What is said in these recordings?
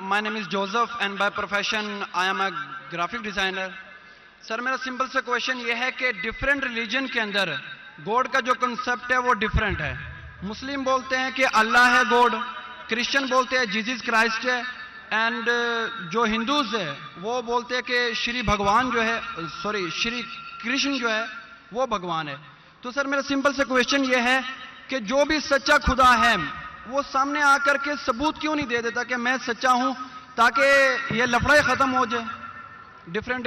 my name is Joseph and by profession I am a graphic designer. سر میرا simple سا question یہ ہے کہ ڈفرینٹ ریلیجن کے اندر گوڈ کا جو کنسپٹ ہے وہ ڈفرینٹ ہے. مسلم بولتے ہیں کہ اللہ ہے گوڈ, کرسچن بولتے ہیں جیزس کرائسٹ ہے, اینڈ جو ہندوز ہے وہ بولتے ہیں کہ شری بھگوان جو ہے, شری کرشن جو ہے وہ بھگوان ہے. تو سر میرا سمپل سا کویشچن یہ ہے کہ جو بھی سچا خدا ہے وہ سامنے آ کر کے ثبوت کیوں نہیں دے دیتا کہ میں سچا ہوں, تاکہ یہ لفڑے ختم ہو جائے ڈفرینٹ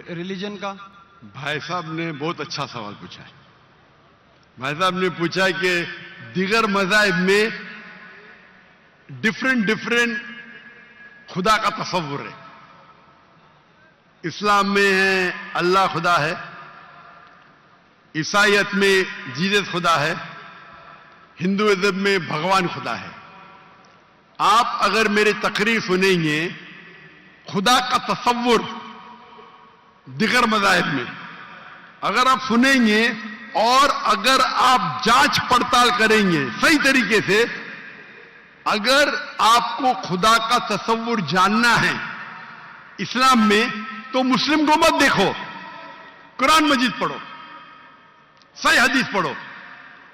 ریلیجن کا. بھائی صاحب نے بہت اچھا سوال پوچھا ہے. بھائی صاحب نے پوچھا کہ دیگر مذاہب میں ڈفرینٹ خدا کا تصور ہے. اسلام میں ہے اللہ خدا ہے, عیسائیت میں جیزس خدا ہے, ہندوازم میں بھگوان خدا ہے. آپ اگر میری تقریر سنیں گے خدا کا تصور دیگر مذاہب میں اگر آپ سنیں گے اور اگر آپ جانچ پڑتال کریں گے صحیح طریقے سے, اگر آپ کو خدا کا تصور جاننا ہے اسلام میں تو مسلم کو مت دیکھو, قرآن مجید پڑھو, صحیح حدیث پڑھو.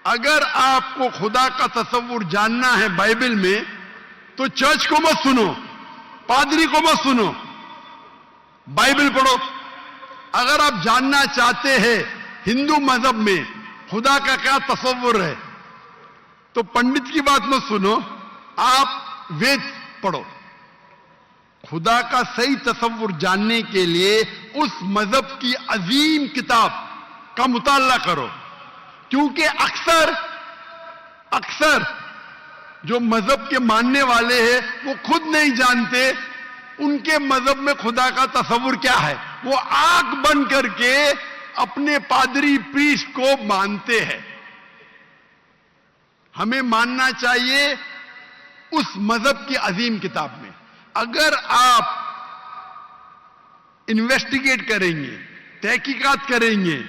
اگر آپ کو خدا کا تصور جاننا ہے بائبل میں تو چرچ کو مت سنو, پادری کو مت سنو, بائبل پڑھو. اگر آپ جاننا چاہتے ہیں ہندو مذہب میں خدا کا کیا تصور ہے تو پنڈت کی بات مت سنو, آپ وید پڑھو. خدا کا صحیح تصور جاننے کے لیے اس مذہب کی عظیم کتاب کا مطالعہ کرو, کیونکہ اکثر جو مذہب کے ماننے والے ہیں وہ خود نہیں جانتے ان کے مذہب میں خدا کا تصور کیا ہے. وہ آنکھ بند کر کے اپنے پادری پریسٹ کو مانتے ہیں. ہمیں ماننا چاہیے اس مذہب کی عظیم کتاب میں. اگر آپ انویسٹیگیٹ کریں گے, تحقیقات کریں گے,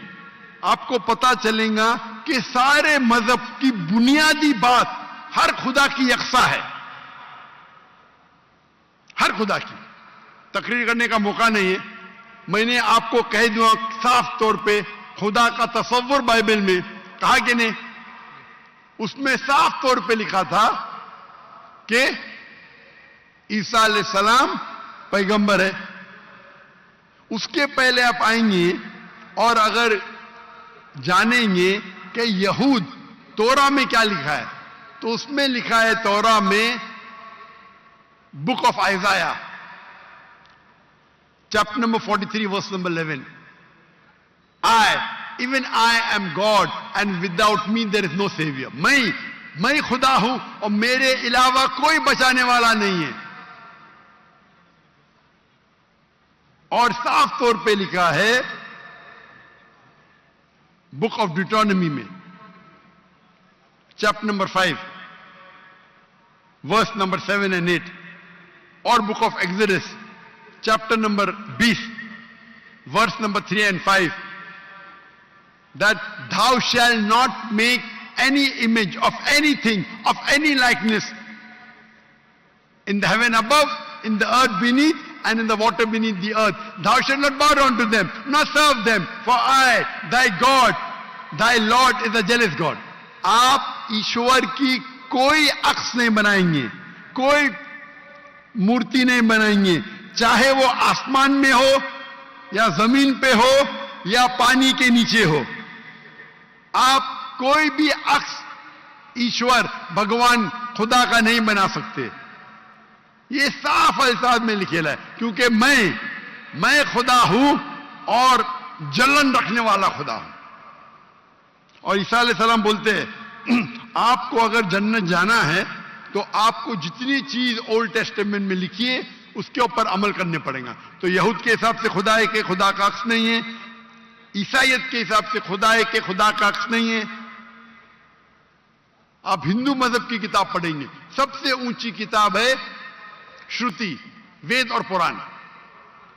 آپ کو پتا چلے گا کہ سارے مذہب کی بنیادی بات ہر خدا کی یکساں ہے. ہر خدا کی. تقریر کرنے کا موقع نہیں ہے, میں نے آپ کو کہہ دوں صاف طور پہ خدا کا تصور بائبل میں کہا کہ نہیں, اس میں صاف طور پہ لکھا تھا کہ عیسیٰ علیہ السلام پیغمبر ہے. اس کے پہلے آپ آئیں گے اور اگر جانیں گے کہ یہود تورا میں کیا لکھا ہے تو اس میں لکھا ہے تورا میں book of Isaiah chapter number 43 verse number 11, even I am God and without me there is no savior. میں خدا ہوں اور میرے علاوہ کوئی بچانے والا نہیں ہے. اور صاف طور پہ لکھا ہے بک آف ڈیوٹرانومی میں chapter number 5 verse number 7 and 8, اور book of Exodus chapter number 20 verse number 3 and 5, that thou shalt not make any image of anything, of any likeness in the heaven above, in the earth beneath, and in the water beneath the earth. Thou shalt not bow down to them, nor serve them, for I, thy God, thy Lord is a jealous God. آپ ایشور کی کوئی عکس نہیں بنائیں گے, کوئی مورتی نہیں بنائیں گے, چاہے وہ آسمان میں ہو یا زمین پہ ہو یا پانی کے نیچے ہو. آپ کوئی بھی عکس ایشور بھگوان خدا کا نہیں بنا سکتے. یہ صاف الفاظ میں لکھا ہے, کیونکہ میں خدا ہوں اور جلن رکھنے والا خدا ہوں. اور عیسیٰ علیہ السلام بولتے ہیں آپ کو اگر جنت جانا ہے تو آپ کو جتنی چیز اولڈ ٹیسٹمنٹ میں لکھی ہے اس کے اوپر عمل کرنے پڑے گا. تو یہود کے حساب سے خدا ہے کہ خدا کا عکس نہیں ہے, عیسائیت کے حساب سے خدا ہے کہ خدا کا عکس نہیں ہے. آپ ہندو مذہب کی کتاب پڑھیں گے, سب سے اونچی کتاب ہے شروتی, وید اور پران.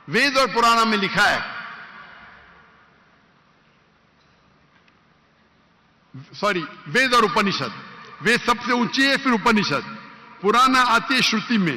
وید اور پرانا میں لکھا ہے, وید اور اپنشد. وید سب سے اونچی ہے, پھر اپنشد. پرانا آتی ہے شروتی میں,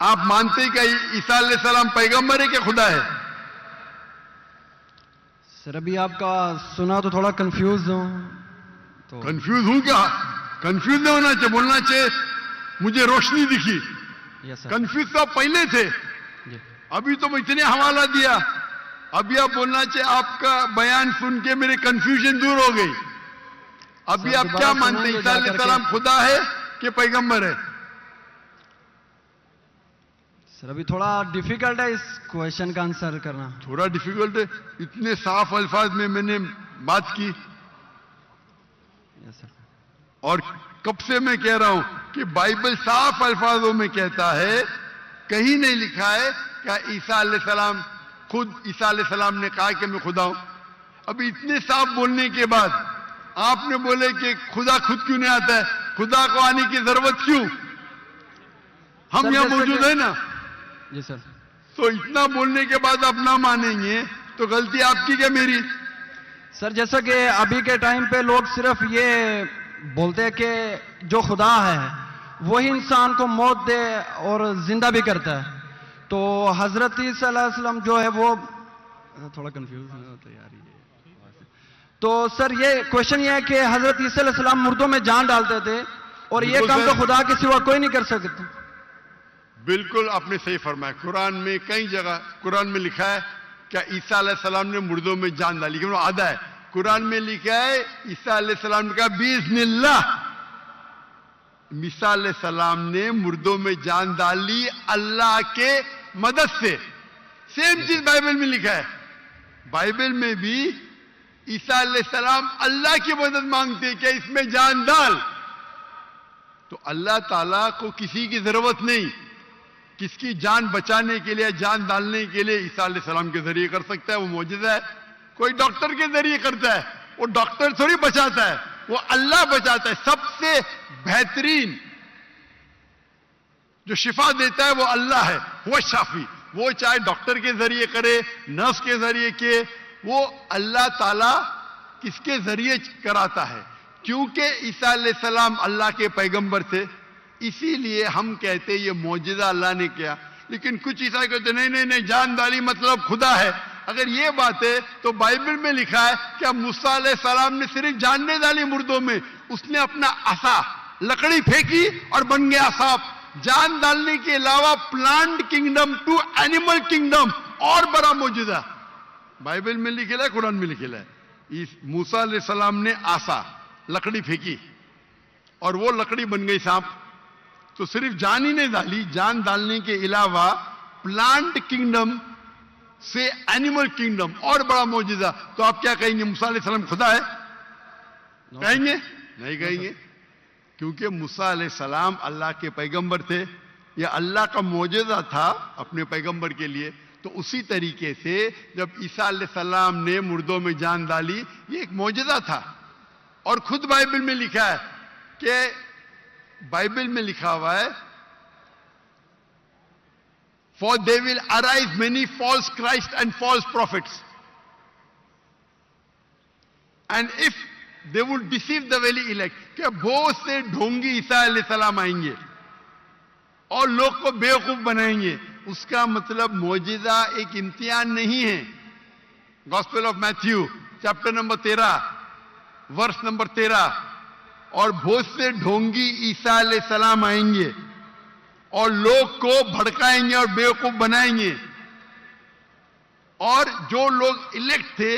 آپ مانتے ہیں کہ عیسیٰ علیہ السلام پیغمبر ہے کہ خدا ہے؟ سر ابھی آپ کا سنا تو تھوڑا کنفیوز ہوں تو کنفیوز ہوں کیا؟ کنفیوز نہیں ہونا چاہیے، بولنا چاہیے مجھے روشنی دکھی. یس سر. کنفیوز تو آپ پہلے تھے، جی ابھی تو میں اتنے حوالہ دیا. ابھی آپ بولنا چاہیے آپ کا بیان سن کے میرے کنفیوژن دور ہو گئی. ابھی سر آپ دوبارہ کیا سنیں مانتے ہیں، گے عیسیٰ جا علیہ کر کے. السلام خدا ہے کہ پیغمبر ہے؟ سر ابھی تھوڑا ڈیفیکلٹ ہے اس کوشچن کا آنسر کرنا. تھوڑا ڈیفیکلٹ ہے، اتنے صاف الفاظ میں نے بات کی. یس سر. اور کب سے میں کہہ رہا ہوں کہ بائبل صاف الفاظوں میں کہتا ہے، کہیں نہیں لکھا ہے کہ عیسیٰ علیہ السلام خود عیسیٰ علیہ السلام نے کہا کہ میں خدا ہوں. ابھی اتنے صاف بولنے کے بعد آپ نے بولے کہ خدا خود کیوں نہیں آتا ہے، خدا کو آنے کی ضرورت کیوں؟ ہم سر یہاں جیسے موجود کہ- ہیں نا. جی سر. تو اتنا بولنے کے بعد آپ نہ مانیں گے تو غلطی آپ کی کیا میری؟ سر جیسا کہ ابھی کے ٹائم پہ لوگ صرف یہ بولتے ہیں کہ جو خدا ہے وہی انسان کو موت دے اور زندہ بھی کرتا ہے. تو حضرت صلی اللہ علیہ وسلم جو ہے وہ تھوڑا کنفیوز ہوتا ہے یار یہ. تو سر یہ کوشچن یہ ہے کہ حضرت عیسیٰ علیہ السلام مردوں میں جان ڈالتے تھے اور یہ بالکل کام سر. تو خدا کے سوا کوئی نہیں کر سکتا. بالکل آپ نے صحیح فرمایا. قرآن میں کئی جگہ قرآن میں لکھا ہے کہ عیسیٰ علیہ السلام نے مردوں میں جان ڈالی، لیکن وہ آدھا ہے. قرآن میں لکھا ہے عیسیٰ علیہ السلام نے کہا بِإِذْنِ اللَّهِ. عیسیٰ علیہ السلام نے مردوں میں جان ڈالی اللہ کے مدد سے. سیم چیز بائبل میں لکھا ہے. بائبل میں بھی عیسیٰ علیہ السلام اللہ کی مدد مانگتے کہ اس میں جان ڈال. تو اللہ تعالیٰ کو کسی کی ضرورت نہیں. کس کی جان بچانے کے لیے جان ڈالنے کے لیے عیسیٰ علیہ السلام کے ذریعے کر سکتا ہے. وہ معجزہ ہے. کوئی ڈاکٹر کے ذریعے کرتا ہے، وہ ڈاکٹر تھوڑی بچاتا ہے، وہ اللہ بچاتا ہے. سب سے بہترین جو شفا دیتا ہے وہ اللہ ہے، وہ شافی. وہ چاہے ڈاکٹر کے ذریعے کرے، نرس کے ذریعے کے، وہ اللہ تعالیٰ کس کے ذریعے کراتا ہے. کیونکہ عیسیٰ علیہ السلام اللہ کے پیغمبر تھے، اسی لیے ہم کہتے یہ معجزہ اللہ نے کیا. لیکن کچھ عیسائی کہتے نہیں جان ڈالی مطلب خدا ہے. اگر یہ بات ہے تو بائبل میں لکھا ہے کہ موسیٰ علیہ السلام نے صرف جان نہیں ڈالی مردوں میں، اس نے اپنا عصا لکڑی پھینکی اور بن گیا سانپ. جان ڈالنے کے علاوہ plant kingdom to animal kingdom اور بڑا معجزہ بائبل میں لکھا ہے، قرآن میں لکھا ہے. موسیٰ علیہ السلام نے عصا لکڑی پھینکی اور وہ لکڑی بن گئی سانپ. تو صرف جان ہی نہیں ڈالی، جان ڈالنے کے علاوہ پلانٹ کنگڈم سے اینیمل کنگڈم اور بڑا معجزہ. تو آپ کیا کہیں گے موسیٰ علیہ السلام خدا ہے؟ کہیں گے؟ نہیں کہیں گے. کیونکہ موسیٰ علیہ السلام اللہ کے پیغمبر تھے، یہ اللہ کا معجزہ تھا اپنے پیغمبر کے لیے. تو اسی طریقے سے جب عیسیٰ علیہ السلام نے مردوں میں جان ڈالی یہ ایک معجزہ تھا. اور خود بائبل میں لکھا ہے کہ بائبل میں لکھا ہوا ہے For they will arise many false Christ and false prophets. And if they would deceive the very elect, کہ بہت سے ڈھونگی عیسیٰ علیہ السلام آئیں گے اور لوگ کو بیوقوف بنائیں گے. اس کا مطلب معجزہ ایک امتحان نہیں ہے. Gospel of Matthew chapter number 13 verse number 13. اور بہت سے ڈھونگی عیسیٰ علیہ السلام آئیں گے اور لوگ کو بھڑکائیں گے اور بیوقوف بنائیں گے. اور جو لوگ الیکٹ تھے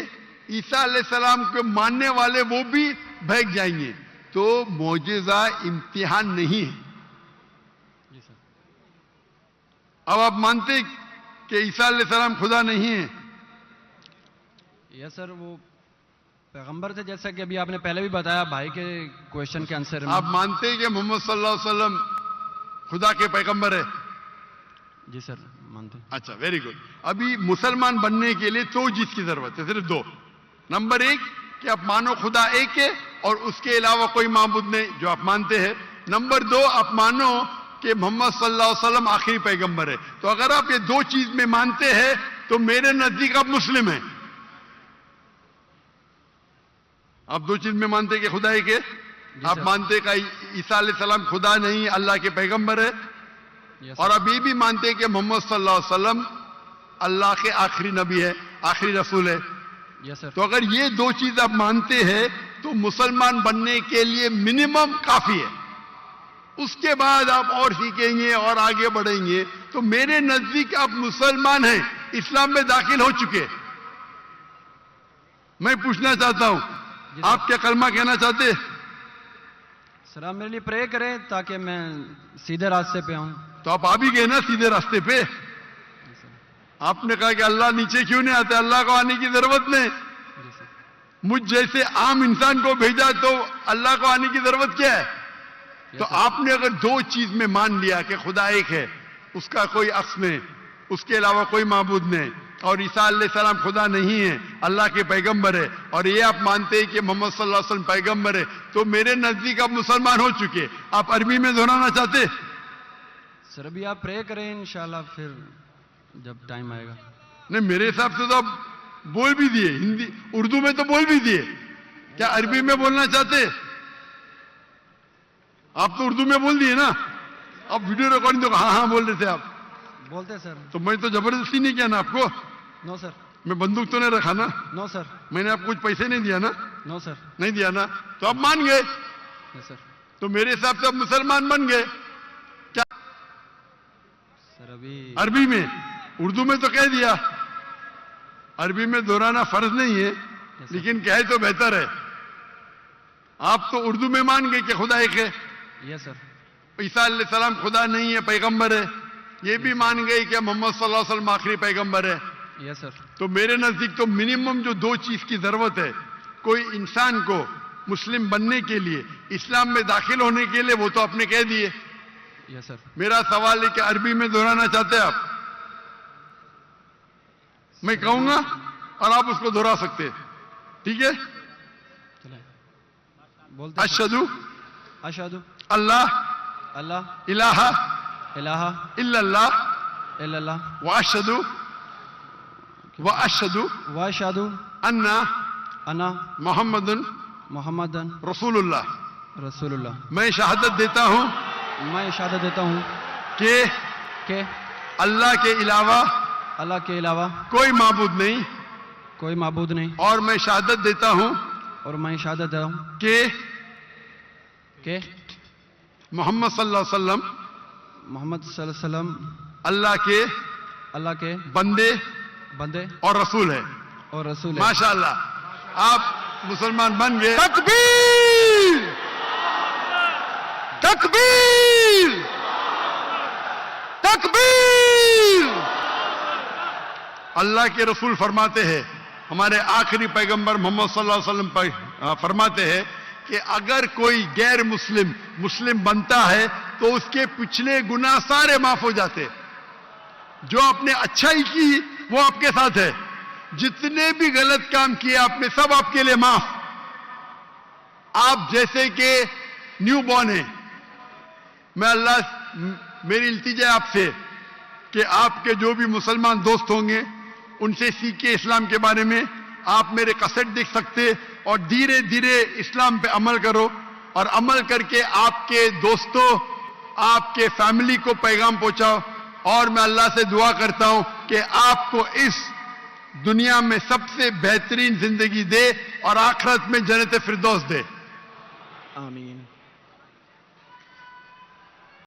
عیسیٰ علیہ السلام کے ماننے والے وہ بھی بھاگ جائیں گے. تو معجزہ امتحان نہیں ہے. اب آپ مانتے کہ عیسیٰ علیہ السلام خدا نہیں ہے؟ یس سر وہ پیغمبر تھے جیسا کہ ابھی آپ نے پہلے بھی بتایا بھائی کے کوشچن کے آنسر میں. آپ مانتے ہیں کہ محمد صلی اللہ علیہ وسلم خدا کے پیغمبر ہے؟ جی سر مانتے. اچھا ویری گڈ. ابھی مسلمان بننے کے لیے 2 چیز کی ضرورت ہے، صرف 2. نمبر 1 کہ آپ مانو خدا ایک ہے اور اس کے علاوہ کوئی معبود نہیں جو آپ مانتے ہیں. نمبر 2 آپ مانو کہ محمد صلی اللہ علیہ وسلم آخری پیغمبر ہے. تو اگر آپ یہ 2 چیز میں مانتے ہیں تو میرے نزدیک آپ مسلم ہیں. آپ 2 چیز میں مانتے کہ خدا ایک ہے. آپ مانتے کہ عیسیٰ علیہ السلام خدا نہیں اللہ کے پیغمبر ہے. Yes, اور اب یہ بھی مانتے ہیں کہ محمد صلی اللہ علیہ وسلم اللہ کے آخری نبی ہے, آخری رسول ہے. yes sir, تو اگر یہ دو چیز آپ مانتے ہیں تو مسلمان بننے کے لیے منیمم کافی ہے. اس کے بعد آپ اور سیکھیں گے اور آگے بڑھیں گے. تو میرے نزدیک آپ مسلمان ہیں, اسلام میں داخل ہو چکے. میں پوچھنا چاہتا ہوں, آپ کیا کلمہ کہنا چاہتے؟ سر آپ میرے لیے پرے کریں تاکہ میں سیدھے راستے پہ آؤں. تو آپ آ بھی گئے نا سیدھے راستے پہ. آپ نے کہا کہ اللہ نیچے کیوں نہیں آتے, اللہ کو آنے کی ضرورت نہیں. جی سر, مجھ جیسے عام انسان کو بھیجا تو اللہ کو آنے کی ضرورت کیا ہے؟ تو آپ نے اگر دو چیز میں مان لیا کہ خدا ایک ہے, اس کا کوئی عکس نہیں, اس کے علاوہ کوئی معبود نہیں, اور عیسیٰ علیہ السلام خدا نہیں ہے, اللہ کے پیغمبر ہے, اور یہ آپ مانتے ہیں کہ محمد صلی اللہ علیہ وسلم پیغمبر ہے, تو میرے نزدیک آپ مسلمان ہو چکے. آپ عربی میں دہرانا چاہتے؟ سر ابھی آپ پرے کریں انشاءاللہ, پھر جب ٹائم آئے گا. نہیں, میرے حساب سے تو آپ بول بھی دیے, ہندی اردو میں تو بول بھی دیے. کیا عربی میں بولنا چاہتے؟ آپ تو اردو میں بول دیے نا. آپ ویڈیو ریکارڈنگ تو ہاں ہاں بول رہے تھے آپ. بولتے سر. تو میں تو زبردستی نہیں کیا نا آپ کو. نو سر, میں بندوق تو نہیں رکھا نا. نو سر, میں نے آپ کو کچھ پیسے نہیں دیا نا. نو سر. نہیں دیا نا, تو آپ مان گئے. یس سر. تو میرے حساب سے آپ مسلمان بن گئے. کیا سر ابھی عربی میں؟ اردو میں تو کہہ دیا. عربی میں دہرانا فرض نہیں ہے, لیکن کہے تو بہتر ہے. آپ تو اردو میں مان گئے کہ خدا ایک ہے, یس سر, عیسیٰ علیہ السلام خدا نہیں ہے, پیغمبر ہے. یہ بھی مان گئے کہ محمد صلی اللہ علیہ وسلم آخری پیغمبر ہے. یس سر. تو میرے نزدیک تو منیمم جو دو چیز کی ضرورت ہے کوئی انسان کو مسلم بننے کے لیے, اسلام میں داخل ہونے کے لیے, وہ تو آپ نے کہہ دیے. یس سر. میرا سوال ہے کہ عربی میں دہرانا چاہتے ہیں آپ؟ میں کہوں گا اور آپ اس کو دہرا سکتے. ٹھیک ہے. چلیں بولتے. اشہدو اشہدو اللہ اللہ الہ الہ الا اللہ الا اللہ واشہدو واشہدو ان انا محمد محمد رسول اللہ. رسول اللہ. میں شہادت دیتا ہوں میں شہادت دیتا ہوں کہ کہ اللہ کے علاوہ اللہ کے علاوہ کوئی معبود نہیں, کوئی معبود نہیں, اور میں شہادت دیتا ہوں اور میں شہادت دیتا ہوں کہ محمد صلی اللہ علیہ وسلم محمد صلی اللہ علیہ وسلم اللہ کے بندے اور رسول ہے. اور رسول ہے. ماشاءاللہ, آپ مسلمان بن گئے. تکبیر تکبیر تکبیر. اللہ کے رسول فرماتے ہیں, ہمارے آخری پیغمبر محمد صلی اللہ علیہ وسلم فرماتے ہیں کہ اگر کوئی غیر مسلم بنتا ہے تو اس کے پچھلے گناہ سارے معاف ہو جاتے. جو آپ نے اچھائی کی وہ آپ کے ساتھ ہے, جتنے بھی غلط کام کیے آپ نے سب آپ کے لیے معاف. آپ جیسے کہ نیو بورن ہیں. میں میری التجا آپ سے کہ آپ کے جو بھی مسلمان دوست ہوں گے ان سے سیکھیں اسلام کے بارے میں. آپ میرے کیسٹ دیکھ سکتے اور دھیرے دھیرے اسلام پہ عمل کرو, اور عمل کر کے آپ کے دوستوں, آپ کے فیملی کو پیغام پہنچاؤ. اور میں اللہ سے دعا کرتا ہوں کہ آپ کو اس دنیا میں سب سے بہترین زندگی دے اور آخرت میں جنت فردوس دے. آمین.